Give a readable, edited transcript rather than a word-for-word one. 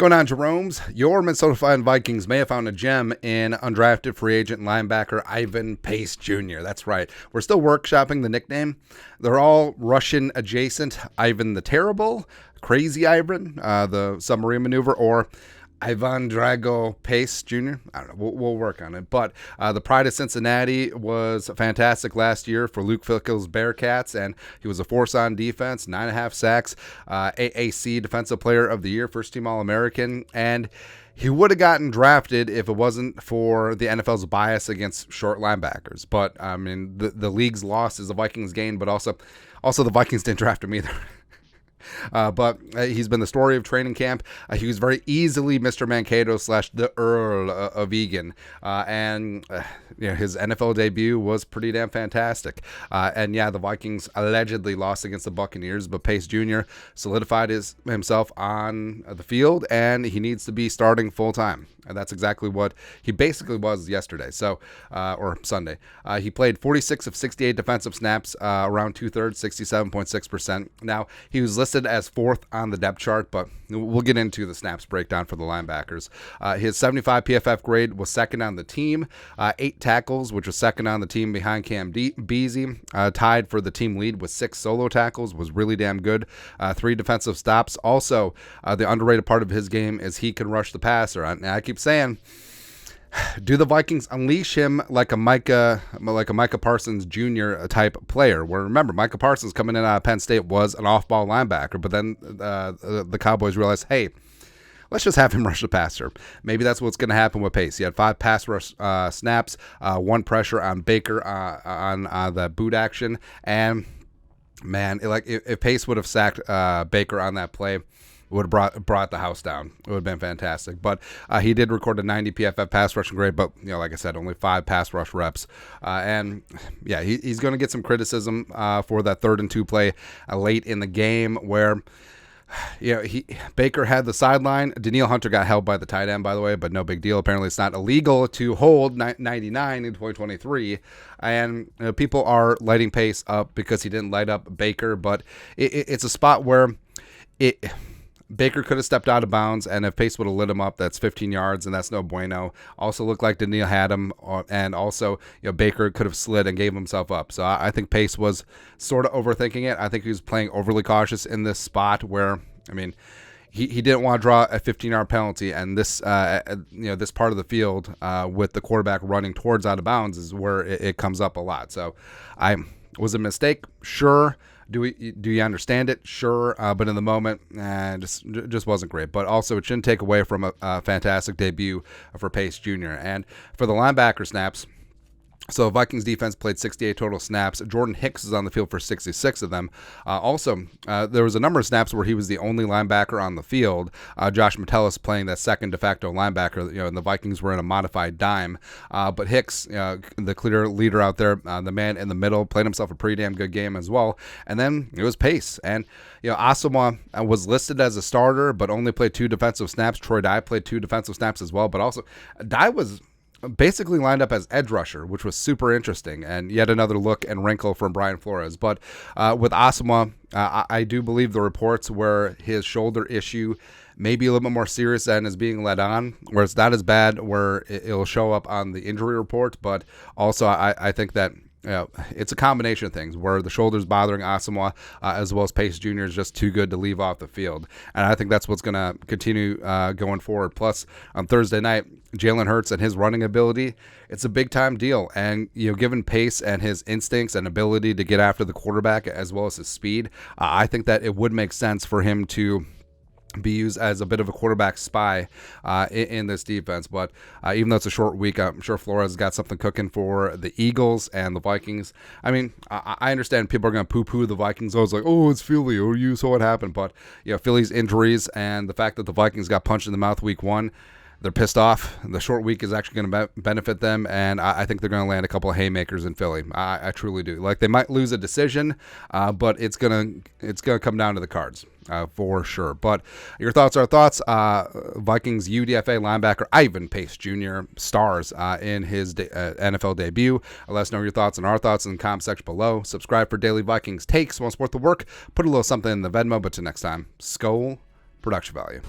Going on, Jerome's? Your Minnesota Vikings may have found a gem in undrafted free agent linebacker Ivan Pace Jr. That's right. We're still workshopping the nickname. They're all Russian adjacent. Ivan the Terrible, Crazy Ivan, the submarine maneuver, or Ivan Drago Pace Jr. I don't know. We'll work on it. But the pride of Cincinnati was fantastic last year for Luke Fickell's Bearcats, and he was a force on defense, 9.5 sacks, AAC Defensive Player of the Year, first-team All-American, and he would have gotten drafted if it wasn't for the NFL's bias against short linebackers. But, I mean, the league's loss is the Vikings' gain, but also the Vikings didn't draft him either. But he's been the story of training camp. He was very easily Mr. Mankato / the Earl of Egan. And his NFL debut was pretty damn fantastic. And yeah, the Vikings allegedly lost against the Buccaneers, but Pace Jr. solidified himself on the field, and he needs to be starting full time. And that's exactly what he basically was yesterday, or Sunday. He played 46 of 68 defensive snaps, around 2/3, 67.6%. Now, he was listed as 4th on the depth chart, but we'll get into the snaps breakdown for the linebackers. His 75 PFF grade was 2nd on the team, 8 tackles, which was 2nd on the team behind Cam Beasley, tied for the team lead with 6 solo tackles, was really damn good. 3 defensive stops. Also, the underrated part of his game is he can rush the passer. I keep saying, do the Vikings unleash him like a Micah Parsons Jr. type player? Where, remember, Micah Parsons coming in out of Penn State was an off-ball linebacker, but then the Cowboys realized, hey, let's just have him rush the passer. Maybe that's what's going to happen with Pace. He had 5 pass rush snaps, 1 pressure on Baker on the boot action, and man, if Pace would have sacked Baker on that play, would have brought the house down. It would have been fantastic. But he did record a 90 PFF pass rushing grade, but like I said, only 5 pass rush reps. And yeah, he's going to get some criticism for that 3rd and 2 play late in the game where Baker had the sideline. Danielle Hunter got held by the tight end, by the way, but no big deal. Apparently, it's not illegal to hold 99 in 2023. And people are lighting Pace up because he didn't light up Baker, but it's a spot where Baker could have stepped out of bounds, and if Pace would have lit him up, that's 15 yards, and that's no bueno. Also looked like Danielle had him, and also Baker could have slid and gave himself up. So I think Pace was sort of overthinking it. I think he was playing overly cautious in this spot where, I mean, he didn't want to draw a 15-yard penalty, and this this part of the field with the quarterback running towards out of bounds is where it comes up a lot. So was it a mistake? Sure. Do you understand it? Sure, but in the moment, just wasn't great. But also, it shouldn't take away from a fantastic debut for Pace Jr. And for the linebacker snaps, so Vikings defense played 68 total snaps. Jordan Hicks is on the field for 66 of them. Also, there was a number of snaps where he was the only linebacker on the field. Josh Metellus playing that second de facto linebacker, and the Vikings were in a modified dime. But Hicks, the clear leader out there, the man in the middle, played himself a pretty damn good game as well. And then it was Pace. And, Asamoah was listed as a starter, but only played 2 defensive snaps. Troy Dye played 2 defensive snaps as well. But also, Dye was basically lined up as edge rusher, which was super interesting, and yet another look and wrinkle from Brian Flores. But with Asamoah, I do believe the reports where his shoulder issue may be a little bit more serious than is being led on, where it's not as bad where it'll show up on the injury report, but also I think that it's a combination of things where the shoulder's bothering Asamoah, as well as Pace Jr. is just too good to leave off the field. And I think that's what's going to continue going forward. Plus, on Thursday night, Jalen Hurts and his running ability, it's a big-time deal. And, given Pace and his instincts and ability to get after the quarterback as well as his speed, I think that it would make sense for him to be used as a bit of a quarterback spy in this defense. But even though it's a short week, I'm sure Flores has got something cooking for the Eagles and the Vikings. I mean, I understand people are going to poo-poo the Vikings. I was like, oh, it's Philly, or you saw what happened. But Philly's injuries and the fact that the Vikings got punched in the mouth week 1, they're pissed off. The short week is actually going to benefit them, and I think they're going to land a couple of haymakers in Philly. I truly do. Like, they might lose a decision, but it's gonna come down to the cards for sure. But your thoughts are thoughts. Vikings UDFA linebacker Ivan Pace Jr. stars in his NFL debut. Let us know your thoughts and our thoughts in the comment section below. Subscribe for daily Vikings takes. Want to support the work? Put a little something in the Venmo. But till next time, Skol production value.